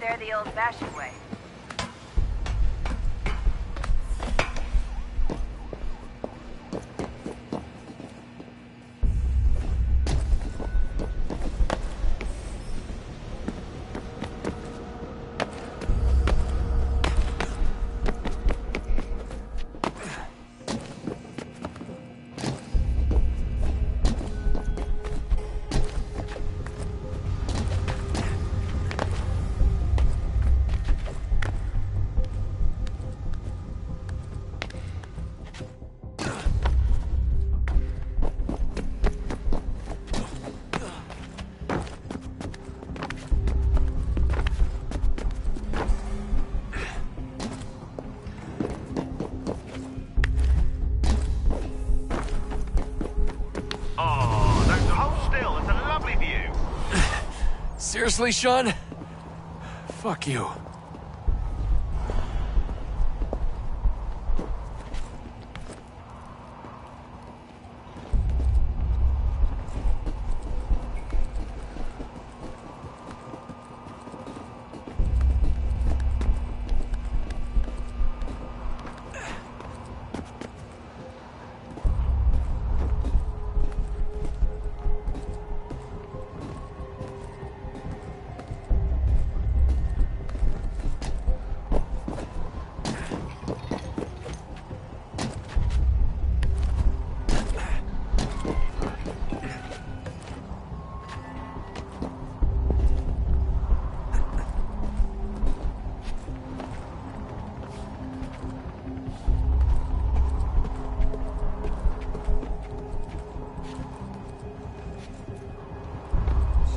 there the old-fashioned way. Seriously, Sean? Fuck you.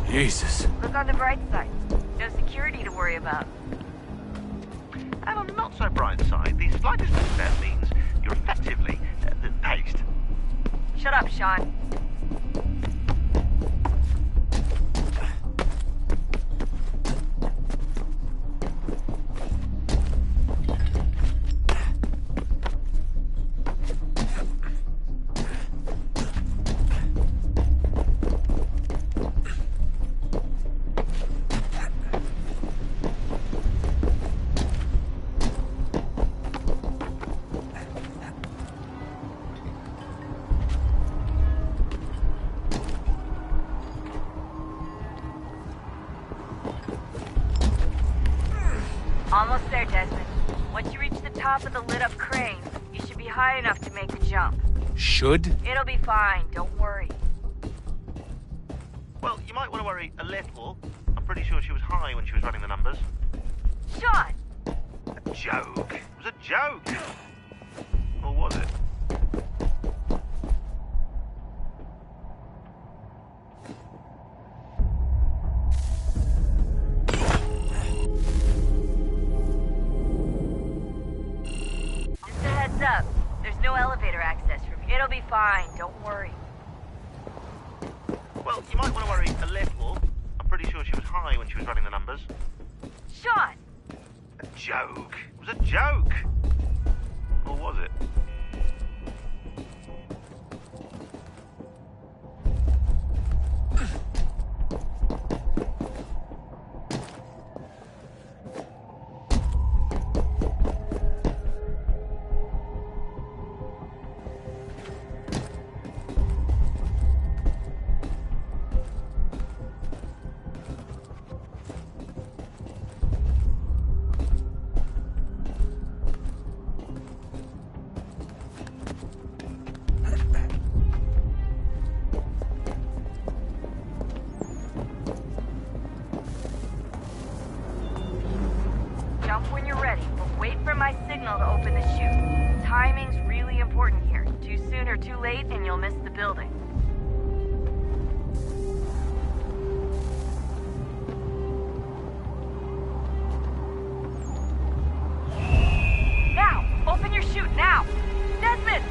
Jesus. Look on the bright side. No security to worry about. And on the not so bright side, the slightest misstep means you're effectively paced. Shut up, Sean. Almost there, Desmond. Once you reach the top of the lit-up crane, you should be high enough to make the jump. Should? It'll be fine, don't worry. Well, you might want to worry a little. I'm pretty sure she was high when she was running the numbers. Sean! A joke. It was a joke. Or was it? Just a heads up. There's no elevator access from here. It'll be fine, don't worry. Well, you might want to worry a little. I'm pretty sure she was high when she was running the numbers. Sean! A joke. It was a joke. Or was it? Jump when you're ready, but wait for my signal to open the chute. Timing's really important here. Too soon or too late, and you'll miss the building. Now! Open your chute, now! Desmond!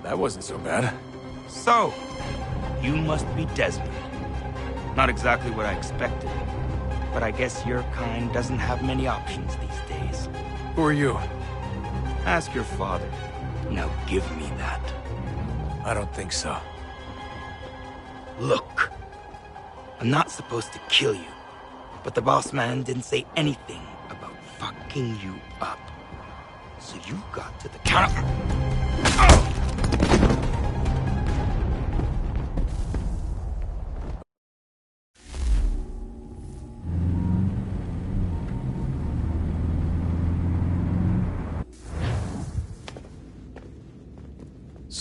That wasn't so bad. So, you must be Desmond. Not exactly what I expected, but I guess your kind doesn't have many options these days. Who are you? Ask your father. Now give me that. I don't think so. Look, I'm not supposed to kill you, but the boss man didn't say anything about fucking you up. So you got to the counter.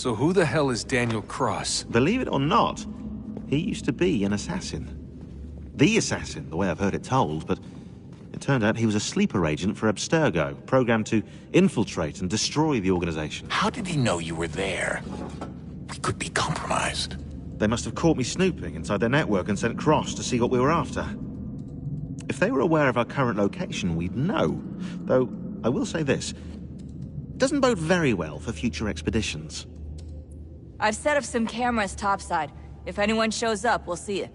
So who the hell is Daniel Cross? Believe it or not, he used to be an assassin. The assassin, the way I've heard it told, but it turned out he was a sleeper agent for Abstergo, programmed to infiltrate and destroy the organization. How did he know you were there? We could be compromised. They must have caught me snooping inside their network and sent Cross to see what we were after. If they were aware of our current location, we'd know. Though, I will say this. It doesn't bode very well for future expeditions. I've set up some cameras topside. If anyone shows up, we'll see it.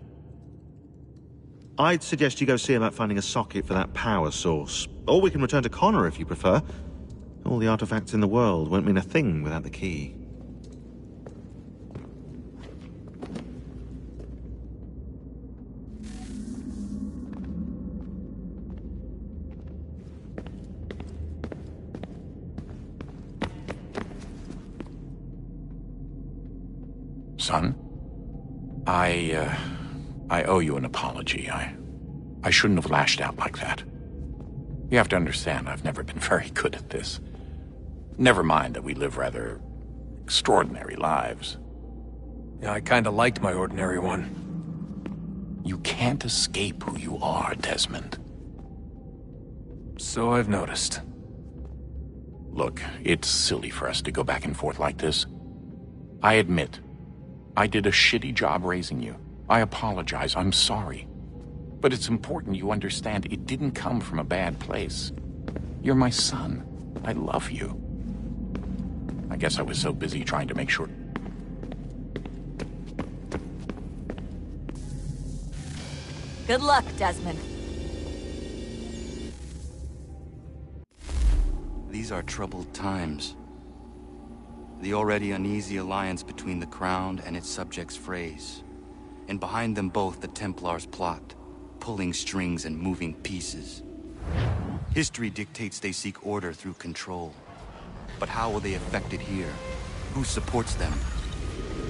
I'd suggest you go see about finding a socket for that power source. Or we can return to Connor if you prefer. All the artifacts in the world won't mean a thing without the key. Son? I owe you an apology. I shouldn't have lashed out like that. You have to understand, I've never been very good at this. Never mind that we live rather extraordinary lives. Yeah, I kinda liked my ordinary one. You can't escape who you are, Desmond. So I've noticed. Look, it's silly for us to go back and forth like this. I admit, I did a shitty job raising you. I apologize, I'm sorry. But it's important you understand it didn't come from a bad place. You're my son. I love you. I guess I was so busy trying to make sure... Good luck, Desmond. These are troubled times. The already uneasy alliance between the Crown and its subjects frays. And behind them both the Templars plot, pulling strings and moving pieces. History dictates they seek order through control. But how will they affect it here? Who supports them?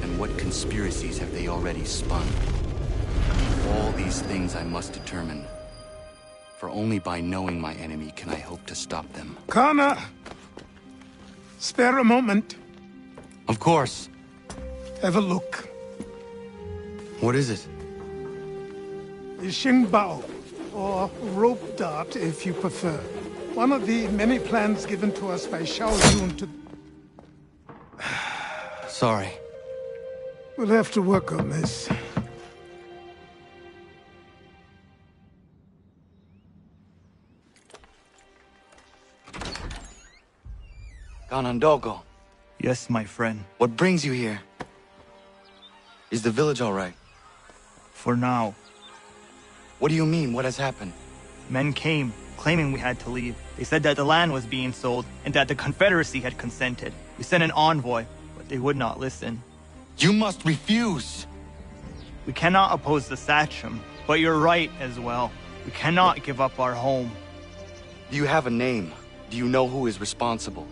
And what conspiracies have they already spun? All these things I must determine. For only by knowing my enemy can I hope to stop them. Connor! Spare a moment. Of course. Have a look. What is it? The Xingbao, or rope dart if you prefer. One of the many plans given to us by Xiao Yun to... Sorry. We'll have to work on this. Ganondogo, Yes, my friend. what brings you here? Is the village all right? For now. What do you mean? What has happened? Men came, claiming we had to leave. They said that the land was being sold, and that the Confederacy had consented. We sent an envoy, but they would not listen. You must refuse! We cannot oppose the Sachem, but you're right as well. We cannot give up our home. Do you have a name? Do you know who is responsible?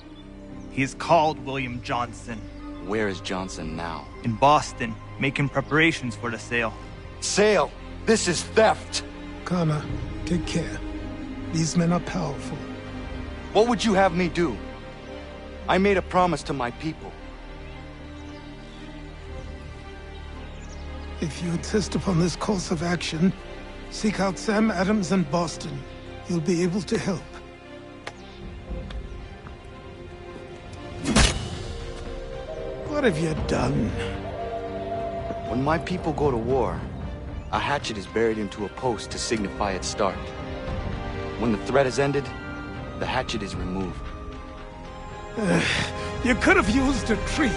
He is called William Johnson. Where is Johnson now? In Boston, making preparations for the sale. Sale! This is theft! Connor, take care. These men are powerful. What would you have me do? I made a promise to my people. If you insist upon this course of action, seek out Sam Adams in Boston. He'll be able to help. What have you done? When my people go to war, a hatchet is buried into a post to signify its start. When the threat is ended, the hatchet is removed. You could have used a tree.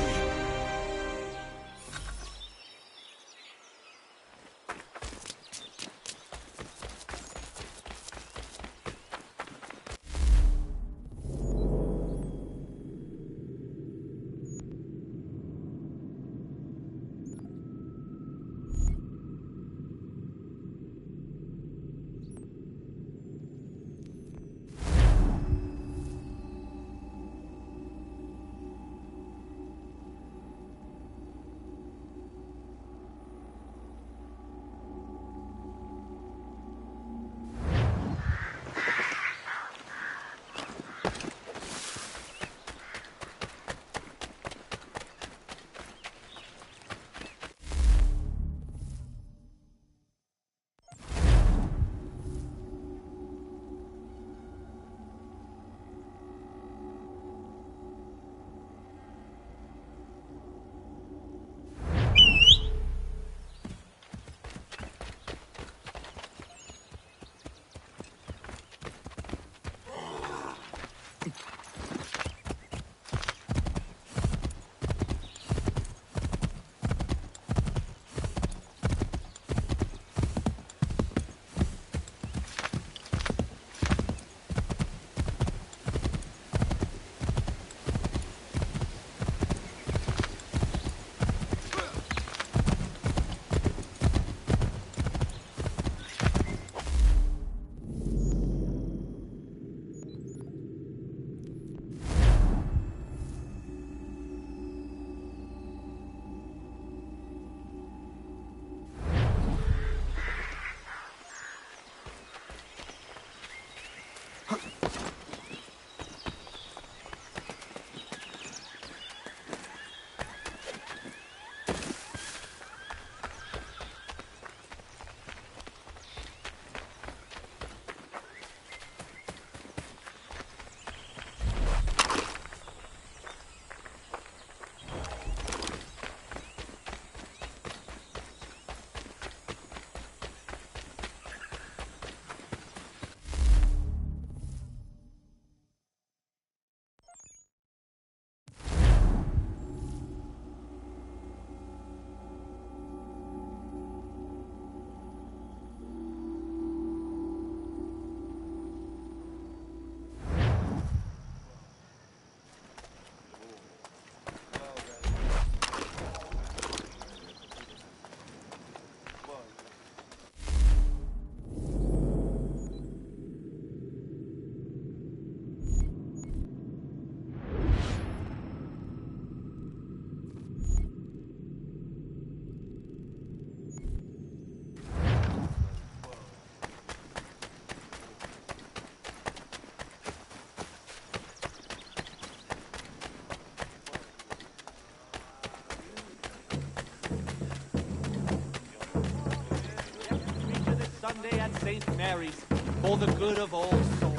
St. Mary's for the good of all souls.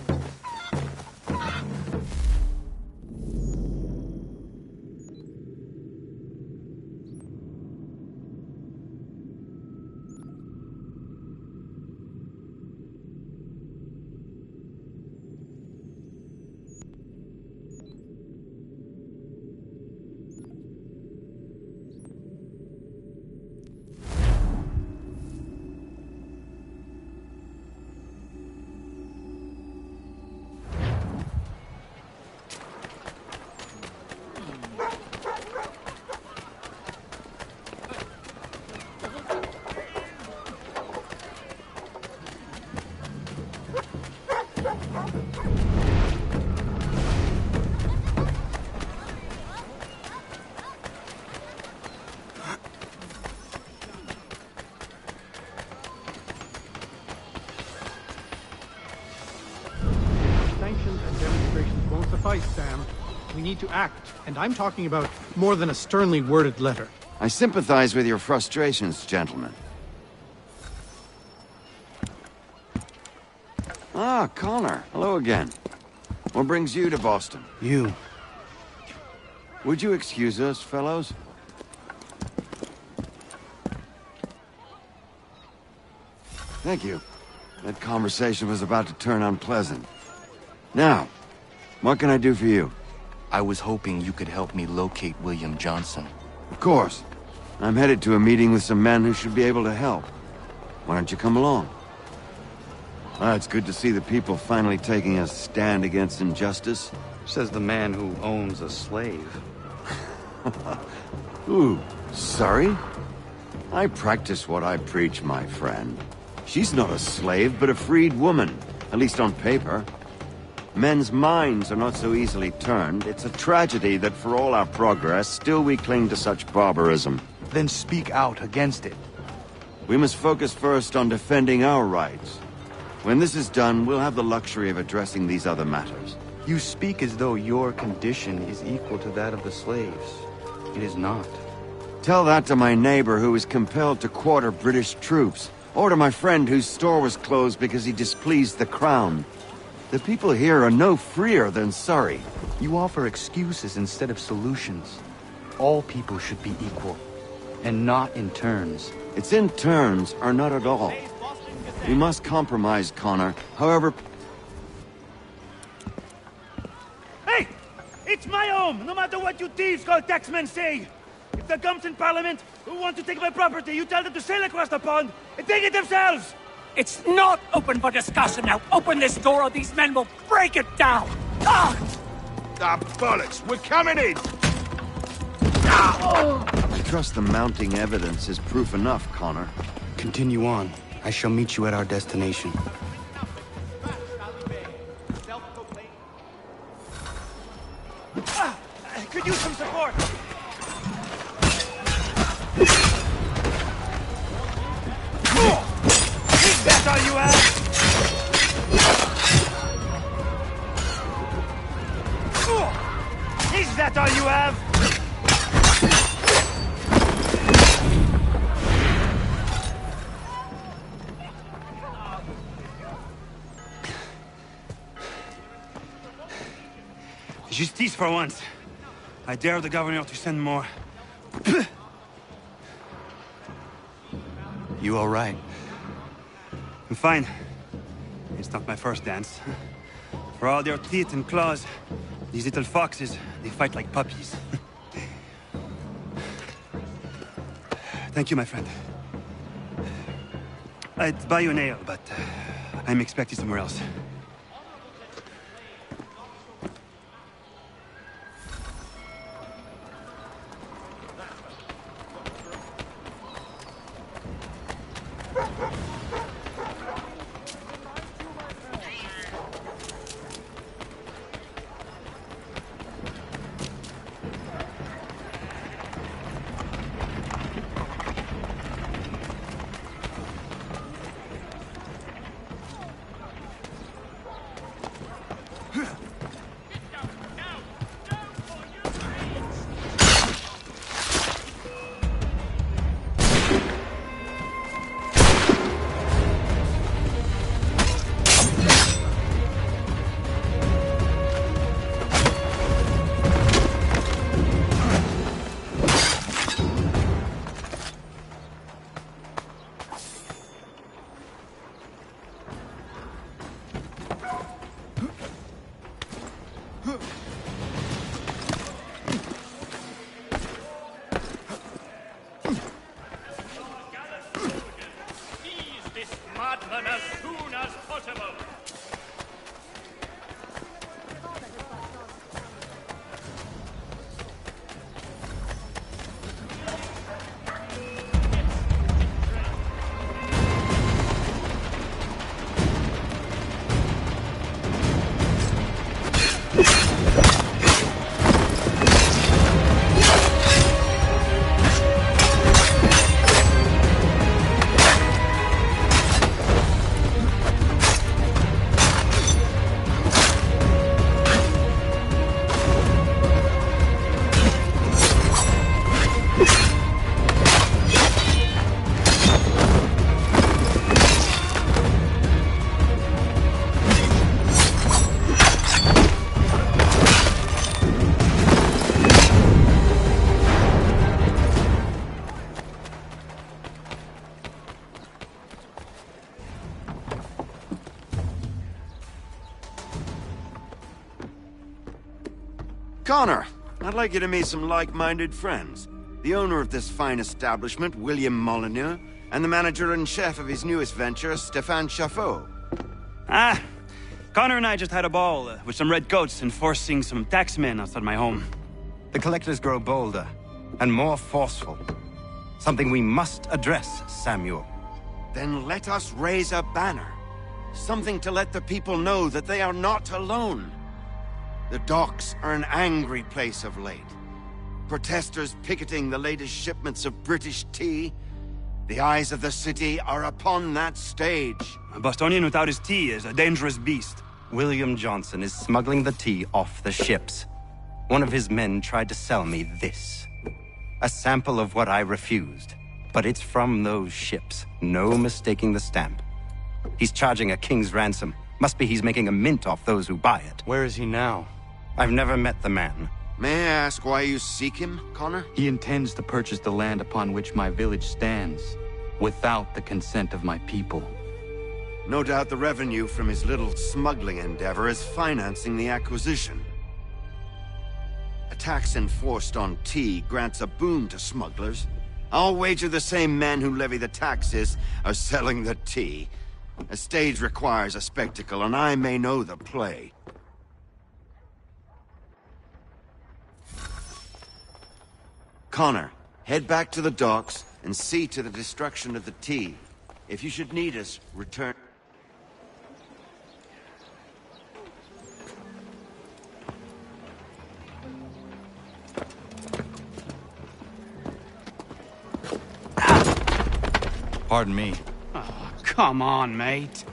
Sam. We need to act, and I'm talking about more than a sternly worded letter. I sympathize with your frustrations, gentlemen. Ah, Connor. Hello again. What brings you to Boston? You. Would you excuse us, fellows? Thank you. That conversation was about to turn unpleasant. Now, what can I do for you? I was hoping you could help me locate William Johnson. Of course. I'm headed to a meeting with some men who should be able to help. Why don't you come along? It's good to see the people finally taking a stand against injustice. Says the man who owns a slave. Ooh, sorry? I practice what I preach, my friend. She's not a slave, but a freed woman, at least on paper. Men's minds are not so easily turned. It's a tragedy that for all our progress, still we cling to such barbarism. Then speak out against it. We must focus first on defending our rights. When this is done, we'll have the luxury of addressing these other matters. You speak as though your condition is equal to that of the slaves. It is not. Tell that to my neighbor who was compelled to quarter British troops, or to my friend whose store was closed because he displeased the crown. The people here are no freer than Surrey. You offer excuses instead of solutions. All people should be equal, and not in turns. It's in turns, or not at all. We must compromise, Connor. However... Hey! It's my home, no matter what you thieves called taxmen say! If the gums in Parliament who want to take my property, you tell them to sail across the pond and take it themselves! It's not open for discussion now. Open this door or these men will break it down. Ah, bollocks! We're coming in! I trust the mounting evidence is proof enough, Connor. Continue on. I shall meet you at our destination. I could use some support! Is that all you have? Is that all you have? Justice for once. I dare the governor to send more. You all right? I'm fine. It's not my first dance. For all their teeth and claws, these little foxes, they fight like puppies. Thank you, my friend. I'd buy you an ale, but I'm expected somewhere else. Connor, I'd like you to meet some like-minded friends. The owner of this fine establishment, William Molyneux, and the manager and chef of his newest venture, Stéphane Chaffeau. Ah, Connor and I just had a ball with some redcoats enforcing some taxmen outside my home. The collectors grow bolder and more forceful. Something we must address, Samuel. Then let us raise a banner. Something to let the people know that they are not alone. The docks are an angry place of late. Protesters picketing the latest shipments of British tea. The eyes of the city are upon that stage. A Bostonian without his tea is a dangerous beast. William Johnson is smuggling the tea off the ships. One of his men tried to sell me this. A sample of what I refused. But it's from those ships. No mistaking the stamp. He's charging a king's ransom. Must be he's making a mint off those who buy it. Where is he now? I've never met the man. May I ask why you seek him, Connor? He intends to purchase the land upon which my village stands, without the consent of my people. No doubt the revenue from his little smuggling endeavor is financing the acquisition. A tax enforced on tea grants a boon to smugglers. I'll wager the same men who levy the taxes are selling the tea. A stage requires a spectacle, and I may know the play. Connor, head back to the docks and see to the destruction of the tea. If you should need us, return. Pardon me. Oh, come on, mate.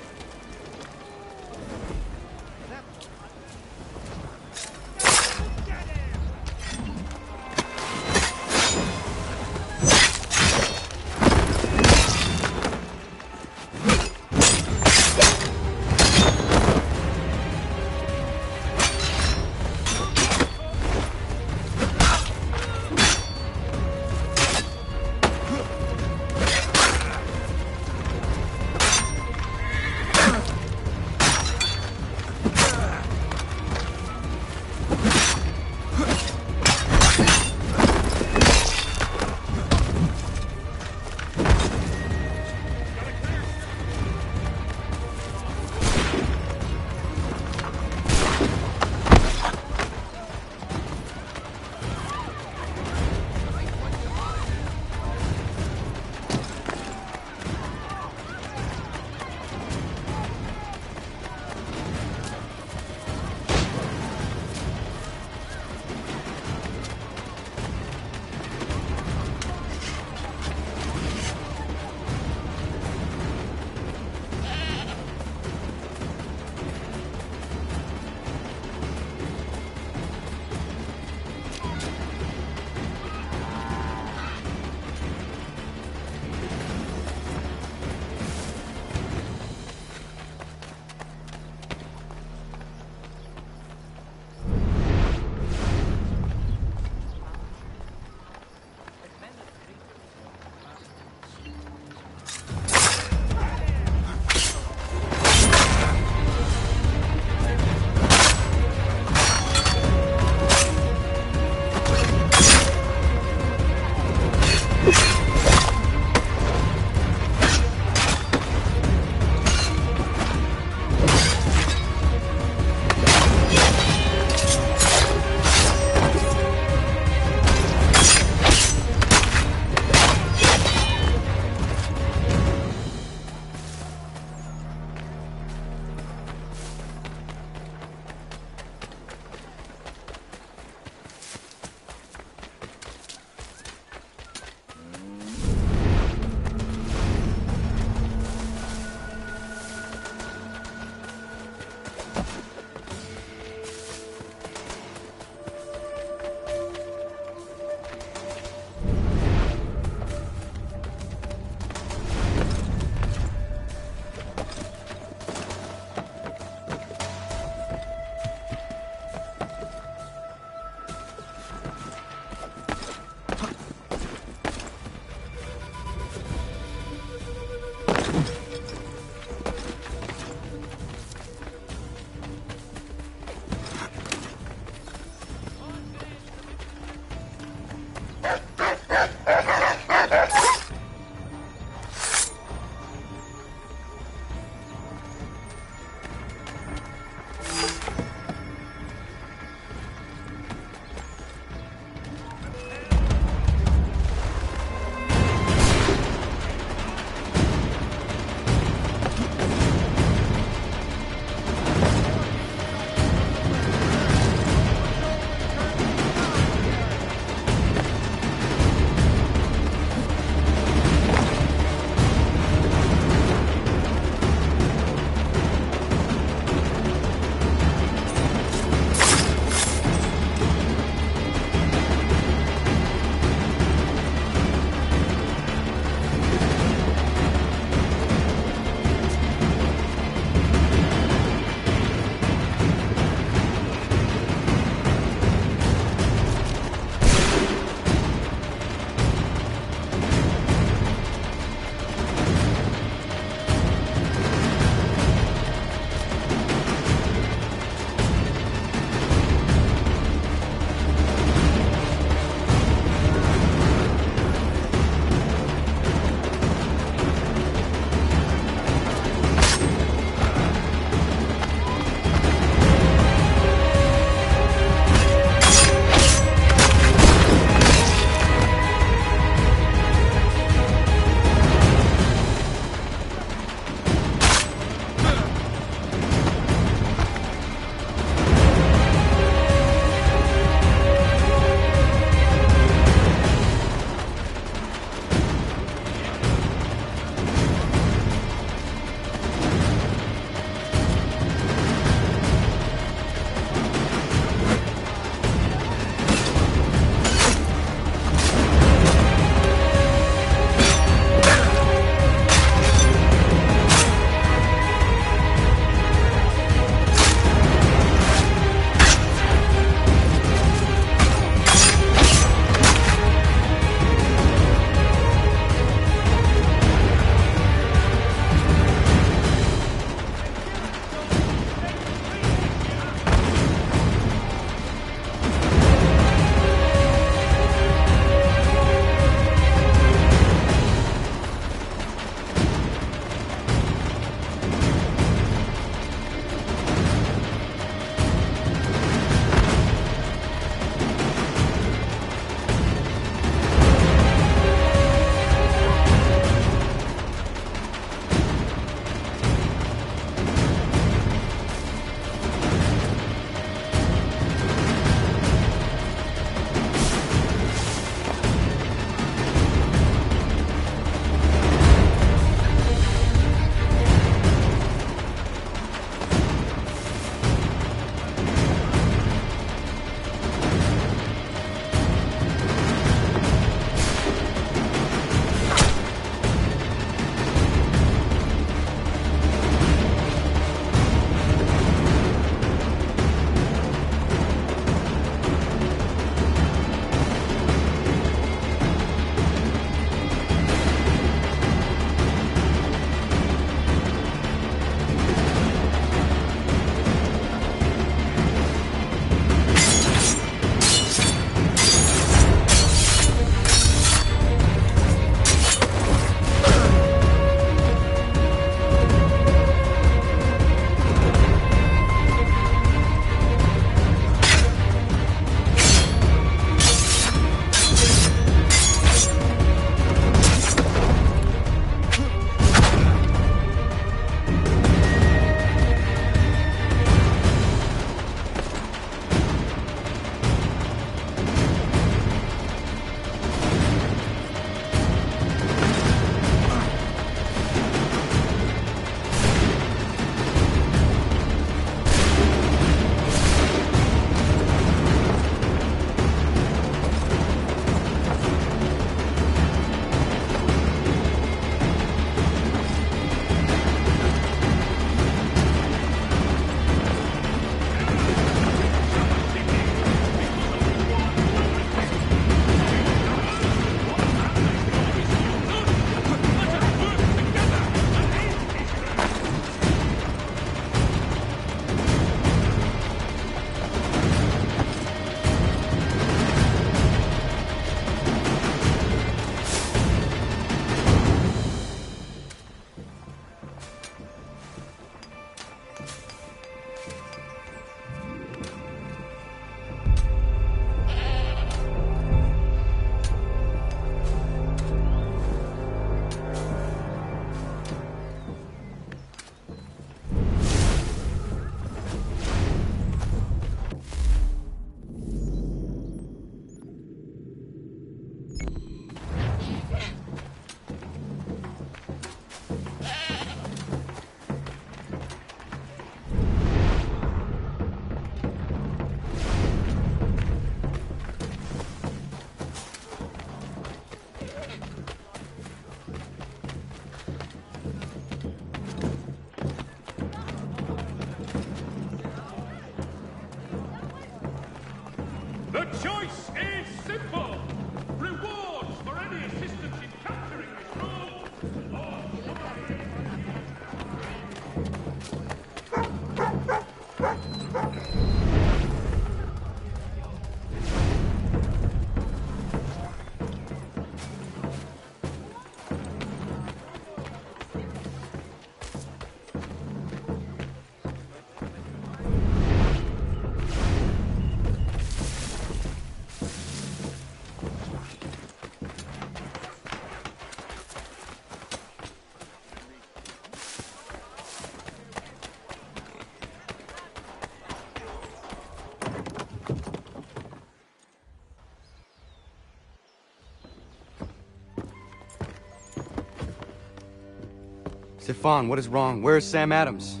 Stefan, what is wrong? Where is Sam Adams?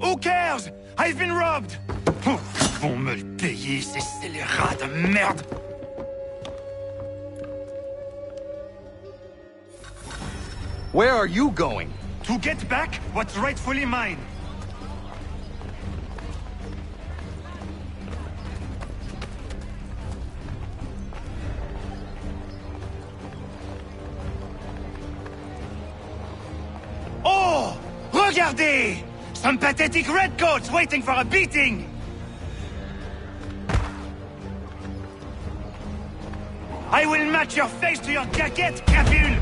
Who cares? I've been robbed! Vont me le payer, ces scélérats de merde! Where are you going? To get back what's rightfully mine. Oh! Regardez! Some pathetic redcoats waiting for a beating! I will match your face to your jacket, crapule!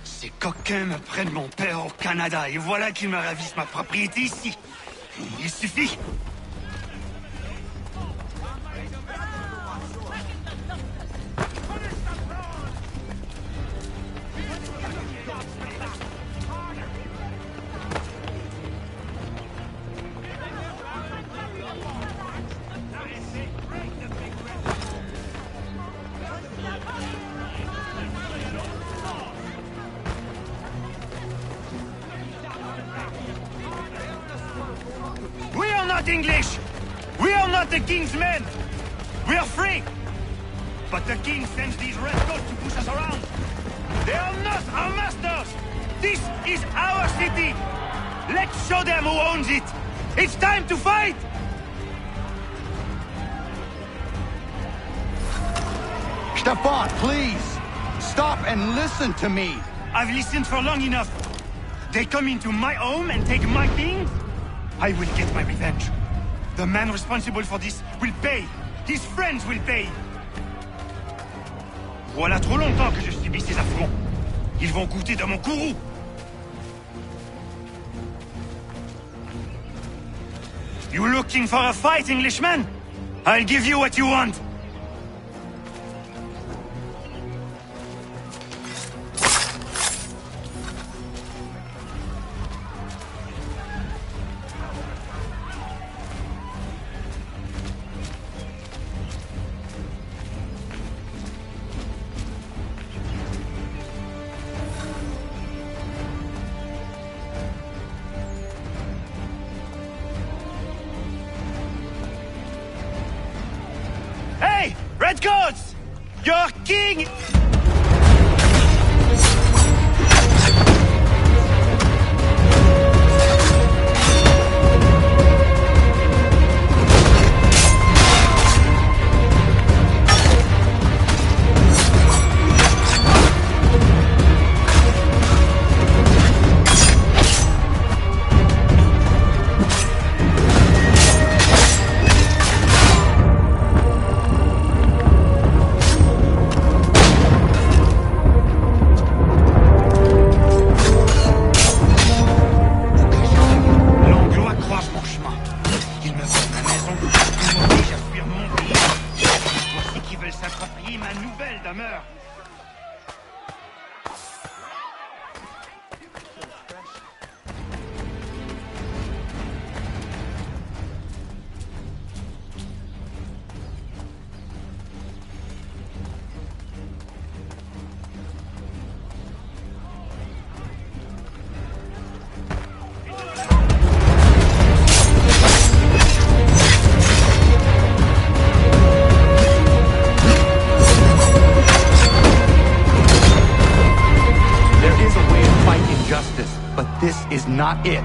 Ces coquins me prennent mon père au Canada et voilà qu'ils me ravissent ma propriété ici. Il suffit. We are not English! We are not the king's men! We are free! But the king sends these redcoats to push us around! They are not our masters! This is our city! Let's show them who owns it! It's time to fight! Stefan, please! Stop and listen to me! I've listened for long enough. They come into my home and take my things? I will get my revenge. The man responsible for this will pay. His friends will pay. Voilà trop longtemps que je subis ces affronts. Ils vont goûter de mon courroux. You looking for a fight, Englishman? I'll give you what you want. Hey! Redcoats! Your king! This is not it.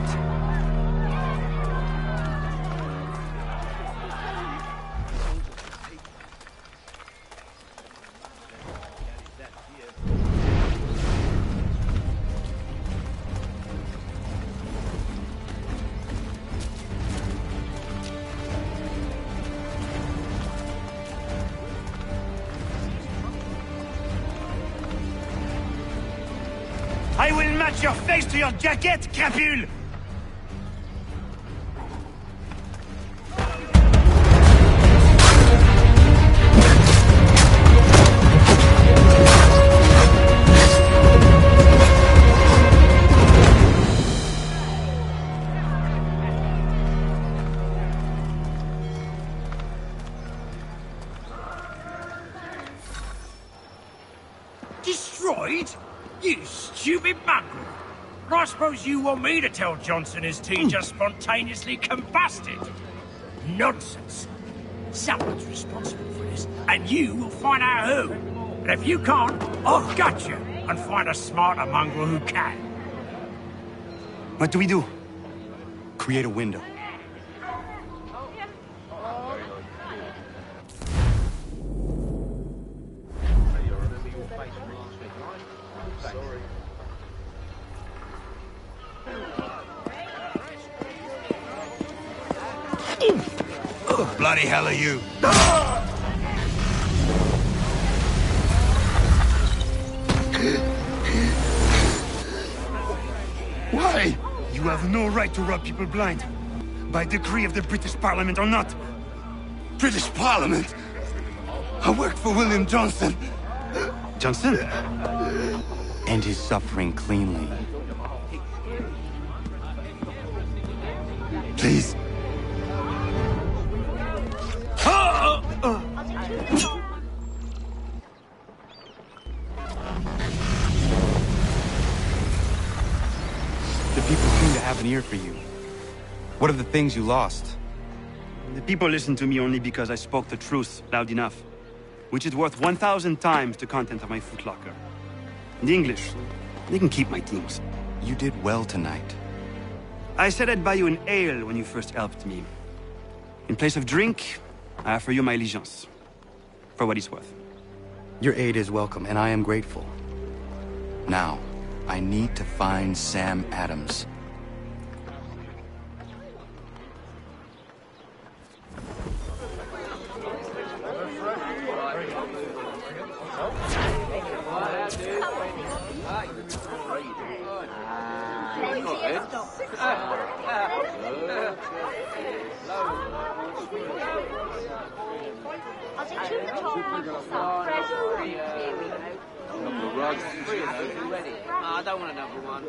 I will match your face to your jacket, crapule! destroyed? You stupid mongrel. I suppose you want me to tell Johnson his tea just spontaneously combusted? Nonsense. Someone's responsible for this, and you will find out who. And if you can't, I'll gut you and find a smarter mongrel who can. What do we do? Create a window. Bloody hell are you? Why? You have no right to rob people blind. By decree of the British Parliament or not. British Parliament? I worked for William Johnson. Johnson? End his suffering cleanly. Please. The people seem to have an ear for you. What are the things you lost? The people listen to me only because I spoke the truth loud enough. Which is worth 1,000 times the content of my footlocker. The English, they can keep my teams. You did well tonight. I said I'd buy you an ale when you first helped me. In place of drink, I offer you my allegiance. For what it's worth. Your aid is welcome, and I am grateful. Now, I need to find Sam Adams. I don't want another one.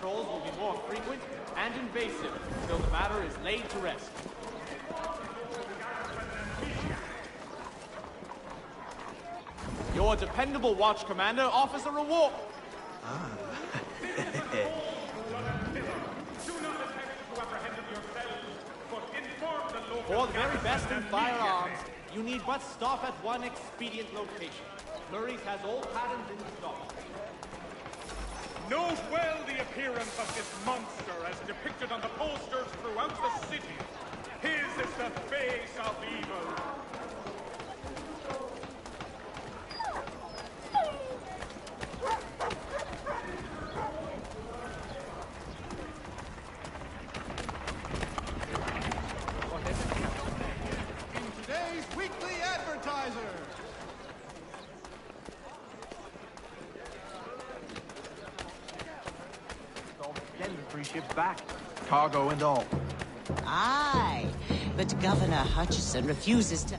Patrols will be more frequent and invasive until the matter is laid to rest. Your dependable watch commander offers a reward. For the very best in firearms, you need but stop at one expedient location. Murray's has all patterns in stock. Note well the appearance of this monster as depicted on the posters throughout the city. His is the face of evil. In today's weekly advertiser. Getting the 3 ships back, cargo and all. Aye, but Governor Hutchison refuses to...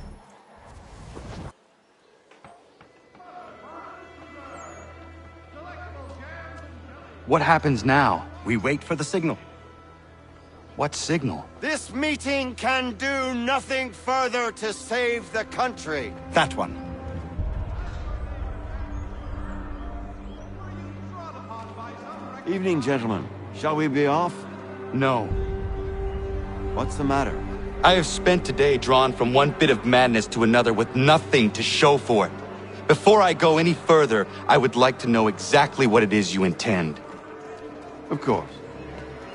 What happens now? We wait for the signal. What signal? This meeting can do nothing further to save the country. That one. Evening, gentlemen. Shall we be off? No. What's the matter? I have spent today drawn from one bit of madness to another with nothing to show for it. Before I go any further, I would like to know exactly what it is you intend. Of course.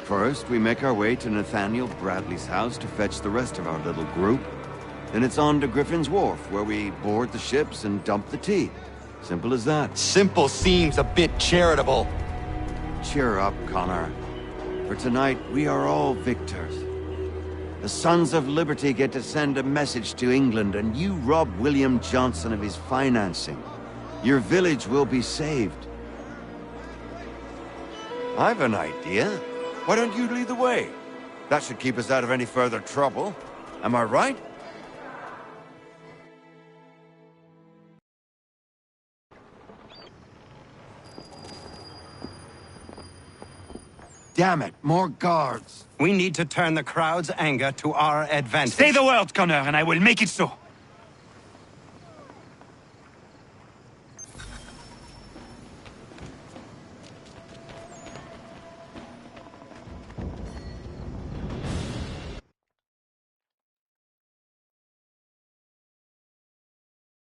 First, we make our way to Nathaniel Bradley's house to fetch the rest of our little group. Then it's on to Griffin's Wharf, where we board the ships and dump the tea. Simple as that. Simple seems a bit charitable. Cheer up, Connor. For tonight, we are all victors. The Sons of Liberty get to send a message to England, and you rob William Johnson of his financing. Your village will be saved. I've an idea. Why don't you lead the way? That should keep us out of any further trouble. Am I right? Damn it, more guards. We need to turn the crowd's anger to our advantage. Say the word, Connor, and I will make it so.